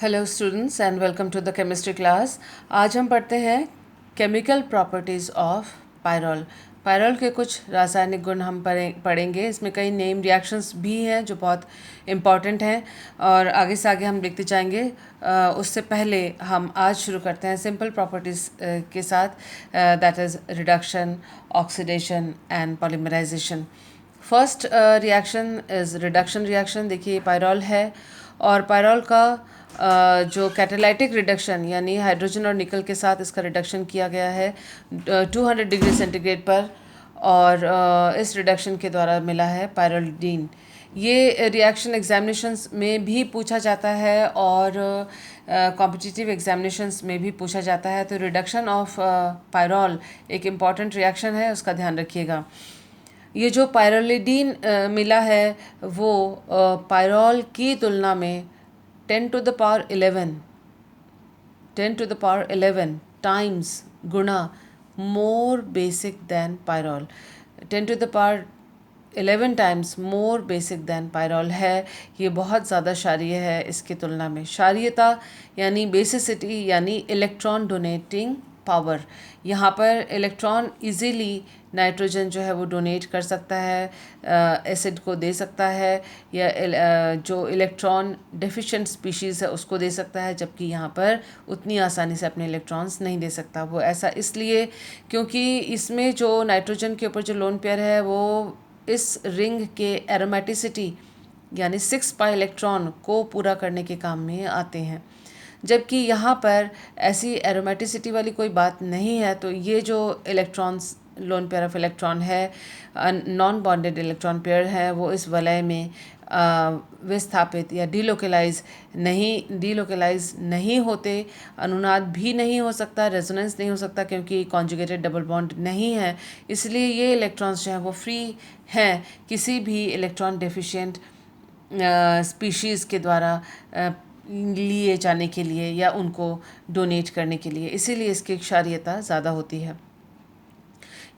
Hello students and welcome to the chemistry class. आज हम पढ़ते हैं chemical properties of pyrrole. Pyrrole के कुछ रासायनिक गुण हम पढ़ेंगे। इसमें कई नेम रिएक्शंस भी हैं जो बहुत इम्पॉर्टेंट हैं और आगे से आगे हम देखते जाएंगे। उससे पहले हम आज शुरू करते हैं सिंपल प्रॉपर्टीज़ के साथ, that is reduction, oxidation and polymerization. First reaction is reduction reaction. देखिए पायरॉल है और पायरॉल का जो कैटालाइटिक रिडक्शन यानी हाइड्रोजन और निकल के साथ इसका रिडक्शन किया गया है 200 डिग्री सेंटीग्रेड पर, और इस रिडक्शन के द्वारा मिला है पायरोलिडीन। ये रिएक्शन एग्जामिनेशंस में भी पूछा जाता है और कॉम्पिटिटिव एग्जामिनेशंस में भी पूछा जाता है। तो रिडक्शन ऑफ पायरॉल एक इम्पॉर्टेंट रिएक्शन है, उसका ध्यान रखिएगा। ये जो पायरोलिडीन मिला है वो पायरॉल की तुलना में 10 to the power 11 times Guna more basic then pyrrole. 10 to the power 11 times more basic then pyrrole है। ये बहुत ज़्यादा क्षारीय है इसकी तुलना में। क्षारीयता यानी बेसिसिटी यानी इलेक्ट्रॉन डोनेटिंग पावर। यहाँ पर इलेक्ट्रॉन इजीली नाइट्रोजन जो है वो डोनेट कर सकता है, एसिड को दे सकता है, या जो इलेक्ट्रॉन डेफिशिएंट स्पीशीज़ है उसको दे सकता है, जबकि यहाँ पर उतनी आसानी से अपने इलेक्ट्रॉन्स नहीं दे सकता। वो ऐसा इसलिए क्योंकि इसमें जो नाइट्रोजन के ऊपर जो लोन पेयर है वो इस रिंग के एरोमेटिसिटी यानी 6 पाई इलेक्ट्रॉन को पूरा करने के काम में आते हैं, जबकि यहाँ पर ऐसी एरोमेटिसिटी वाली कोई बात नहीं है। तो ये जो electrons lone pair of electron है, नॉन बॉन्डेड इलेक्ट्रॉन पेयर है, वो इस वलय में विस्थापित या डीलोकलाइज नहीं होते। अनुनाद भी नहीं हो सकता, रेजोनेंस नहीं हो सकता, क्योंकि कॉन्जुगेटेड डबल बॉन्ड नहीं है। इसलिए ये इलेक्ट्रॉन्स जो हैं वो फ्री हैं किसी भी इलेक्ट्रॉन डेफिशिएंट स्पीशीज़ के द्वारा लिए जाने के लिए या उनको डोनेट करने के लिए। इसीलिए इसकी क्षारीयता ज़्यादा होती है।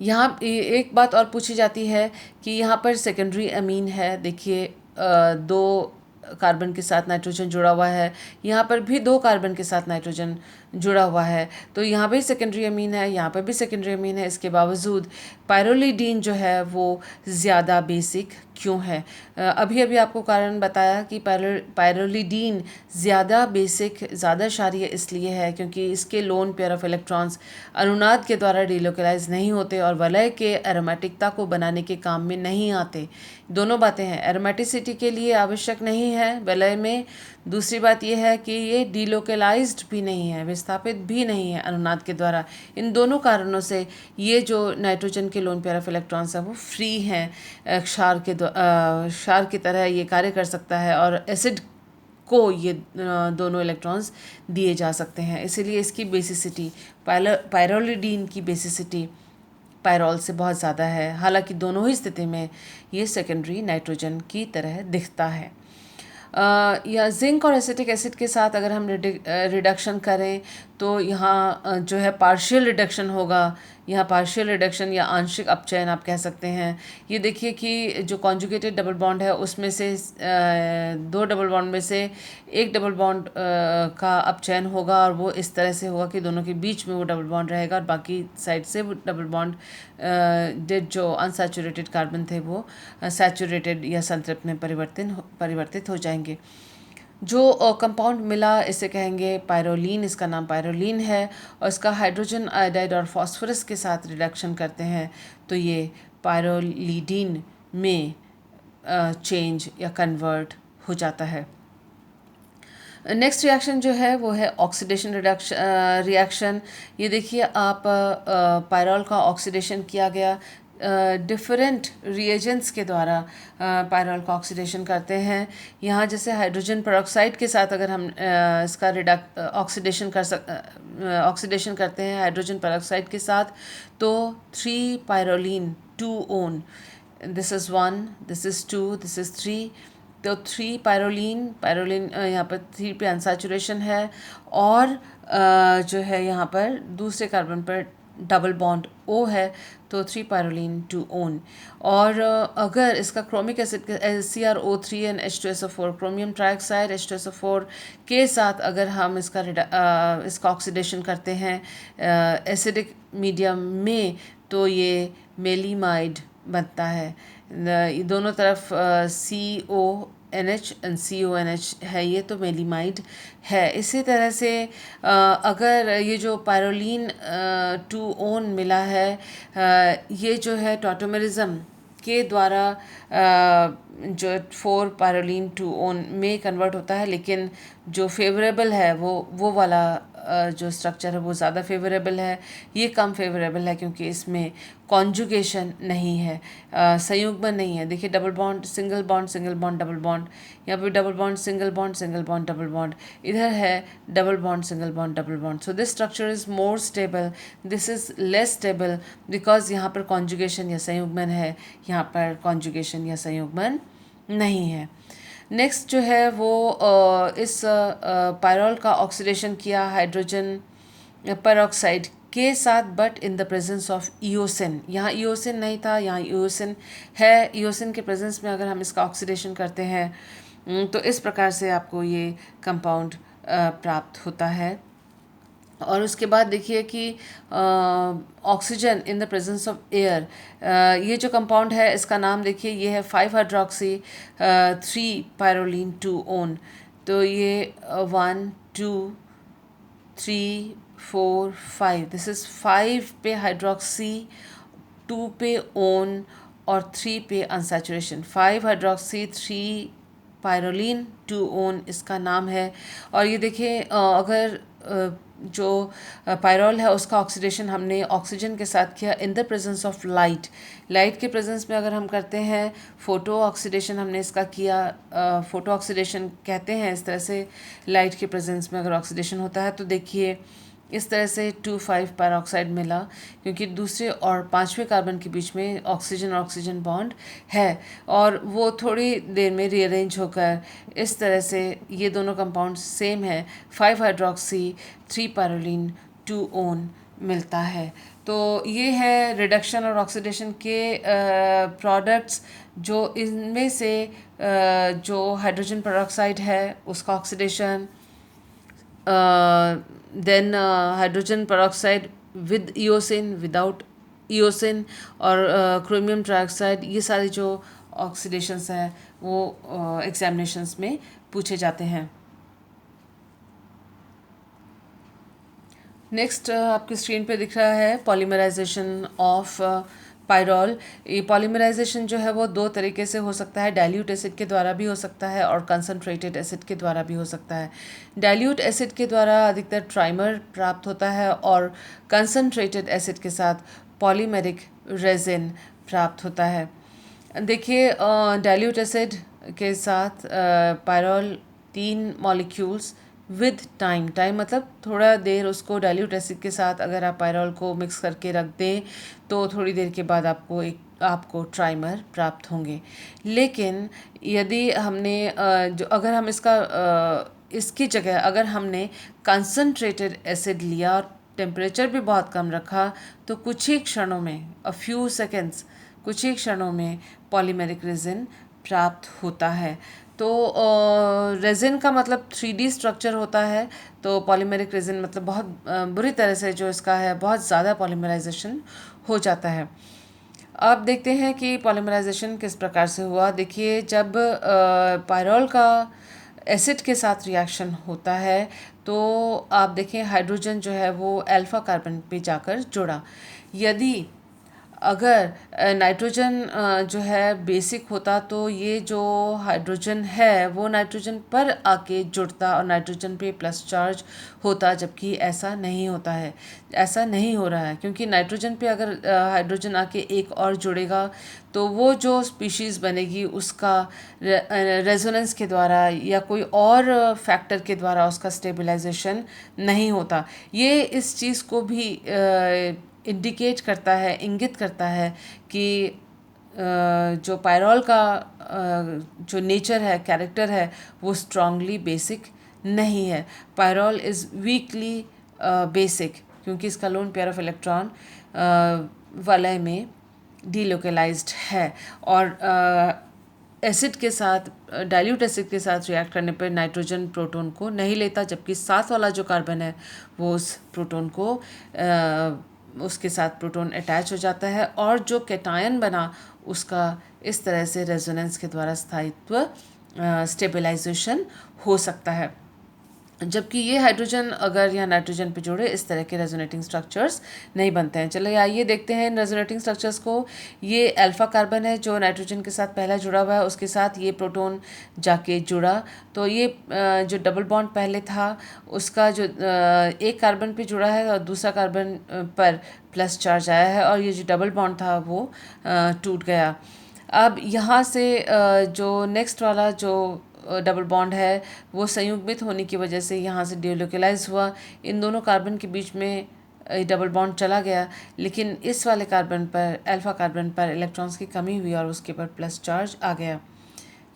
यहाँ एक बात और पूछी जाती है कि यहाँ पर सेकेंडरी अमीन है। देखिए 2 कार्बन के साथ नाइट्रोजन जुड़ा हुआ है, यहाँ पर भी 2 कार्बन के साथ नाइट्रोजन जुड़ा हुआ है, तो यहाँ भी सेकेंडरी अमीन है, यहाँ पर भी सेकेंडरी अमीन है। इसके बावजूद पायरोलिडीन जो है वो ज़्यादा बेसिक क्यों है? अभी अभी आपको कारण बताया कि पायरोलिडीन ज़्यादा बेसिक, ज़्यादा क्षारीय इसलिए है क्योंकि इसके लोन पेयर ऑफ इलेक्ट्रॉन्स अनुनाद के द्वारा डिलोकलाइज नहीं होते और वलय के एरोमेटिकता को बनाने के काम में नहीं आते। दोनों बातें हैं, एरोमेटिसिटी के लिए आवश्यक नहीं है वलय में। दूसरी बात यह है कि ये डिलोकलाइज्ड भी नहीं है, विस्थापित भी नहीं है अनुनाद के द्वारा। इन दोनों कारणों से ये जो नाइट्रोजन के लोन पेयर ऑफ इलेक्ट्रॉन्स हैं वो फ्री हैं, क्षार की तरह ये कार्य कर सकता है और एसिड को ये दोनों इलेक्ट्रॉन्स दिए जा सकते हैं। इसीलिए इसकी बेसिसिटी, पायरोलिडीन की बेसिसिटी पायरॉल से बहुत ज़्यादा है। हालांकि दोनों ही स्थिति में ये सेकेंडरी नाइट्रोजन की तरह दिखता है। या जिंक और एसिटिक एसिड के साथ अगर हम रिडक्शन करें तो यहाँ जो है पार्शियल रिडक्शन होगा। यहाँ पार्शियल रिडक्शन या आंशिक अपचयन आप कह सकते हैं। ये देखिए कि जो कॉन्जुगेटेड डबल बॉन्ड है उसमें से 2 डबल बॉन्ड में से एक डबल बॉन्ड का अपचयन होगा, और वो इस तरह से होगा कि दोनों के बीच में वो डबल बॉन्ड रहेगा और बाकी साइड से वो डबल बॉन्ड डेड जो अनसैचुरेटेड कार्बन थे वो सैचुरेटेड या संतृप्त में परिवर्तित हो जाएंगे। जो कंपाउंड मिला इसे कहेंगे पायरोलीन। इसका नाम पायरोलीन है और इसका हाइड्रोजन आयोडाइड और फास्फोरस के साथ रिडक्शन करते हैं तो ये पायरोलिडीन में चेंज या कन्वर्ट हो जाता है। नेक्स्ट रिएक्शन जो है वो है ऑक्सीडेशन रिएक्शन। ये देखिए आप पायरॉल का ऑक्सीडेशन किया गया डिफरेंट रिएजेंट्स के द्वारा पायरॉल का ऑक्सीडेशन करते हैं। यहाँ जैसे हाइड्रोजन पेरोक्साइड के साथ अगर हम इसका ऑक्सीडेशन करते हैं हाइड्रोजन पेरोक्साइड के साथ, तो 3 पायरोलीन 2 own, this is 1, this is 2, this is 3। तो 3 पायरोलीन यहाँ पर 3 पे अनसैचुरेशन है और जो है यहाँ पर दूसरे कार्बन पर डबल बॉन्ड O है तो 3 पायरोलिन 2 ओन। और अगर इसका chromic acid CrO3 and H2SO4 chromium trioxide H2SO4 के साथ अगर हम इसका ऑक्सीडेशन करते हैं एसिडिक मीडियम में तो ये मेलीमाइड बनता है। दोनों तरफ CONH एंड CONH है, ये तो मेलीमाइड है। इसी तरह से अगर ये जो पायरोलिन 2 ओन मिला है ये जो है टॉटोमेरिज्म के द्वारा जो 4 पायरोलिन 2 ओन में कन्वर्ट होता है, लेकिन जो फेवरेबल है वो वाला जो स्ट्रक्चर है वो ज़्यादा फेवरेबल है। ये कम फेवरेबल है क्योंकि इसमें कॉन्जुगेशन नहीं है, संयुग्मन नहीं है। देखिए double bond single bond double bond, यहाँ पे double bond single bond double bond, इधर है double bond single bond double bond. So this structure is more stable, this is less stable because यहाँ पर कॉन्जुगेशन या संयुग्मन है, यहाँ पर कॉन्जुगेशन या संयुग्मन नहीं है। नेक्स्ट जो है वो इस पायरोल का ऑक्सीडेशन किया हाइड्रोजन पेरोक्साइड के साथ but in the presence of eosin. यहाँ ईओसिन नहीं था, यहाँ ईओसिन है। ईओसिन के प्रेजेंस में अगर हम इसका ऑक्सीडेशन करते हैं तो इस प्रकार से आपको ये कंपाउंड प्राप्त होता है। और उसके बाद देखिए कि oxygen in the presence of air, ये जो कंपाउंड है इसका नाम देखिए, ये है 5 हाइड्रोक्सी 3 पायरोलिन 2 ओन। तो ये 1 2 3 4 5, दिस इज़ 5 पे हाइड्रोक्सी, 2 पे ओन और 3 पे अनसैचुरेशन। 5 हाइड्रोक्सी 3 पायरोलिन 2 ओन इसका नाम है। और ये देखिए अगर जो पायरोल है उसका ऑक्सीडेशन हमने ऑक्सीजन के साथ किया in the presence of light, light के प्रेजेंस में अगर हम करते हैं फ़ोटो ऑक्सीडेशन हमने इसका किया, फ़ोटो ऑक्सीडेशन कहते हैं इस तरह से। लाइट के प्रेजेंस में अगर ऑक्सीडेशन होता है तो देखिए इस तरह से 2,5 पैरोक्साइड मिला, क्योंकि दूसरे और पांचवें कार्बन के बीच में ऑक्सीजन और ऑक्सीजन बॉन्ड है और वो थोड़ी देर में रीअरेंज होकर इस तरह से ये दोनों कंपाउंड सेम है, 5 हाइड्रोक्सी 3 पायरोलिन 2 ओन मिलता है। तो ये है रिडक्शन और ऑक्सीडेशन के प्रोडक्ट्स, जो इनमें से जो हाइड्रोजन पेरोक्साइड है उसका oxidation, then hydrogen peroxide with eosin, without eosin, और क्रोमियम ट्राइऑक्साइड, ये सारे जो ऑक्सीडेशंस हैं वो एग्जामिनेशंस में पूछे जाते हैं। नेक्स्ट आपकी स्क्रीन पे दिख रहा है पॉलीमराइजेशन ऑफ पायरोल। ये पॉलीमराइजेशन जो है वो दो तरीके से हो सकता है, डाइल्यूट एसिड के द्वारा भी हो सकता है और कंसनट्रेटेड एसिड के द्वारा भी हो सकता है। डाइल्यूट एसिड के द्वारा अधिकतर ट्राइमर प्राप्त होता है और कंसनट्रेटेड एसिड के साथ पॉलीमेरिक रेजिन प्राप्त होता है। देखिए डाइल्यूट एसिड के साथ pyrrole 3 molecules with time, time मतलब थोड़ा देर उसको डाइल्यूट एसिड के साथ अगर आप पायरोल को मिक्स करके रख दें तो थोड़ी देर के बाद आपको ट्राइमर प्राप्त होंगे। लेकिन यदि हमने अगर हम इसकी जगह अगर हमने कंसनट्रेटेड एसिड लिया और टेम्परेचर भी बहुत कम रखा तो कुछ ही क्षणों में, फ्यू सेकेंड्स, कुछ ही क्षणों में पॉलीमेरिक रेजिन प्राप्त होता है। तो रेजिन का मतलब 3D स्ट्रक्चर होता है, तो पॉलीमेरिक रेजिन मतलब बहुत बुरी तरह से जो इसका है बहुत ज़्यादा पॉलीमराइजेशन हो जाता है। अब देखते हैं कि पॉलीमराइजेशन किस प्रकार से हुआ। देखिए जब पायरोल का एसिड के साथ रिएक्शन होता है तो आप देखें हाइड्रोजन जो है वो अल्फा कार्बन पे जाकर जुड़ा। यदि अगर नाइट्रोजन जो है बेसिक होता तो ये जो हाइड्रोजन है वो नाइट्रोजन पर आके जुड़ता और नाइट्रोजन पे प्लस चार्ज होता, जबकि ऐसा नहीं होता है, ऐसा नहीं हो रहा है, क्योंकि नाइट्रोजन पे अगर हाइड्रोजन आके एक और जुड़ेगा तो वो जो स्पीशीज़ बनेगी उसका रेजोनेंस के द्वारा या कोई और फैक्टर के द्वारा उसका स्टेबलाइजेशन नहीं होता। ये इस चीज़ को भी इंडिकेट करता है, इंगित करता है कि जो पायरोल का जो नेचर है, कैरेक्टर है, वो स्ट्रांगली बेसिक नहीं है। Pyrrole is weekly basic. क्योंकि इसका लोन पेयर ऑफ इलेक्ट्रॉन वलय में डीलोकलाइज्ड है और एसिड के साथ, डाइल्यूट एसिड के साथ रिएक्ट करने पर नाइट्रोजन प्रोटॉन को नहीं लेता, जबकि साथ वाला जो कार्बन है वो उस प्रोटॉन को उसके साथ प्रोटॉन अटैच हो जाता है और जो कैटायन बना उसका इस तरह से रेजोनेंस के द्वारा स्थायित्व स्टेबलाइजेशन हो सकता है। जबकि ये हाइड्रोजन अगर या नाइट्रोजन पे जोड़े इस तरह के रेजोनेटिंग स्ट्रक्चर्स नहीं बनते हैं। चलो आइए देखते हैं इन रेजोनेटिंग स्ट्रक्चर्स को। ये अल्फा कार्बन है जो नाइट्रोजन के साथ पहला जुड़ा हुआ है, उसके साथ ये प्रोटॉन जाके जुड़ा, तो ये जो डबल बॉन्ड पहले था उसका जो एक कार्बन पे जुड़ा है और दूसरा कार्बन पर प्लस चार्ज आया है और ये जो डबल बॉन्ड था वो टूट गया। अब यहाँ से जो नेक्स्ट वाला जो डबल बॉन्ड है वो संयुग्मित होने की वजह से यहाँ से डीलोकलाइज हुआ, इन दोनों कार्बन के बीच में डबल बॉन्ड चला गया, लेकिन इस वाले कार्बन पर, अल्फा कार्बन पर इलेक्ट्रॉन्स की कमी हुई और उसके पर प्लस चार्ज आ गया।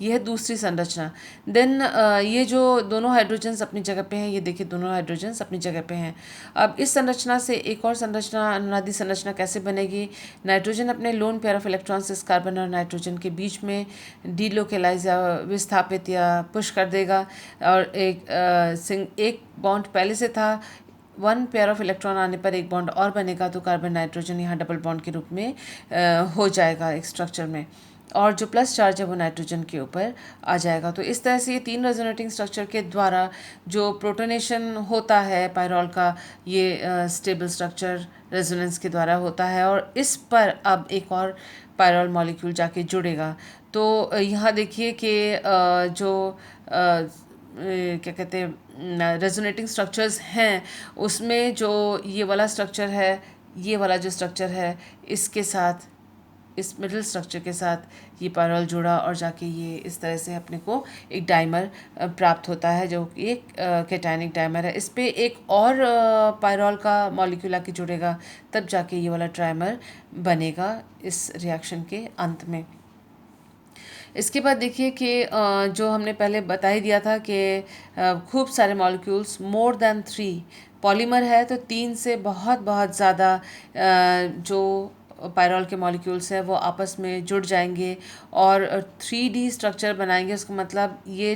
यह है दूसरी संरचना। देन ये जो दोनों हाइड्रोजन्स अपनी जगह पे हैं, ये देखिए दोनों हाइड्रोजन्स अपनी जगह पे हैं। अब इस संरचना से एक और संरचना, अनुनादी संरचना कैसे बनेगी? नाइट्रोजन अपने लोन पेयर ऑफ इलेक्ट्रॉन्स इस कार्बन और नाइट्रोजन के बीच में डीलोकलाइज या विस्थापित या पुश कर देगा और एक बॉन्ड पहले से था, वन पेयर ऑफ इलेक्ट्रॉन आने पर एक बॉन्ड और बनेगा तो कार्बन नाइट्रोजन यहाँ डबल बॉन्ड के रूप में हो जाएगा एक स्ट्रक्चर में, और जो प्लस चार्ज है वो नाइट्रोजन के ऊपर आ जाएगा। तो इस तरह से ये तीन रेजोनेटिंग स्ट्रक्चर के द्वारा जो प्रोटोनेशन होता है पायरॉल का, ये स्टेबल स्ट्रक्चर रेजोनेंस के द्वारा होता है और इस पर अब एक और पायरॉल मॉलिक्यूल जाके जुड़ेगा। तो यहाँ देखिए कि जो क्या कहते हैं रेजोनेटिंग स्ट्रक्चर्स हैं उसमें जो ये वाला स्ट्रक्चर है, ये वाला जो स्ट्रक्चर है, इसके साथ, इस मिडिल स्ट्रक्चर के साथ ये पायरॉल जुड़ा और जाके ये इस तरह से अपने को एक डाइमर प्राप्त होता है जो कि एक कैटायनिक डाइमर है। इस पे एक और पायरॉल का मॉलिक्यूल आके जुड़ेगा, तब जाके ये वाला ट्राइमर बनेगा इस रिएक्शन के अंत में। इसके बाद देखिए कि जो हमने पहले बता ही दिया था कि खूब सारे मॉलिक्यूल्स, मोर देन 3 पॉलीमर है तो 3 से बहुत बहुत ज़्यादा जो पायरॉल के मॉलिक्यूल्स हैं वो आपस में जुड़ जाएंगे और 3D स्ट्रक्चर बनाएंगे। उसका मतलब ये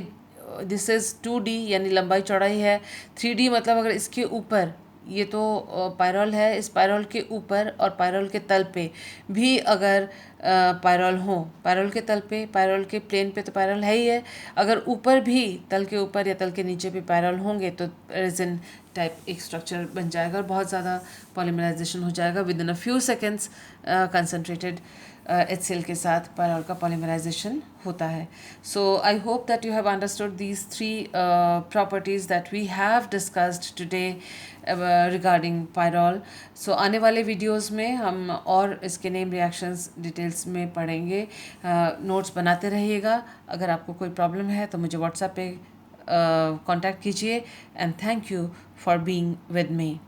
दिस इज़ 2D यानी लंबाई चौड़ाई है, 3D मतलब अगर इसके ऊपर, ये तो पायरॉल है, इस पायरॉल के ऊपर और पायरॉल के तल पे भी अगर पायरॉल हो, पायरॉल के तल पे, पायरॉल के प्लेन पे तो पायरॉल है ही है, अगर ऊपर भी तल के ऊपर या तल के नीचे भी पायरॉल होंगे तो रेजिन टाइप एक स्ट्रक्चर बन जाएगा और बहुत ज़्यादा पॉलीमराइजेशन हो जाएगा within a few seconds. Concentrated HCl के साथ पायरॉल का पॉलीमराइजेशन होता है। So I hope that you have understood these 3 properties that we have discussed today regarding pyrrole. So आने वाले वीडियोस में हम और इसके नेम रिएक्शंस डिटेल्स में पढ़ेंगे। नोट्स बनाते रहिएगा। अगर आपको कोई प्रॉब्लम है तो मुझे व्हाट्सएप पे कांटेक्ट कीजिए। And thank you for being with me.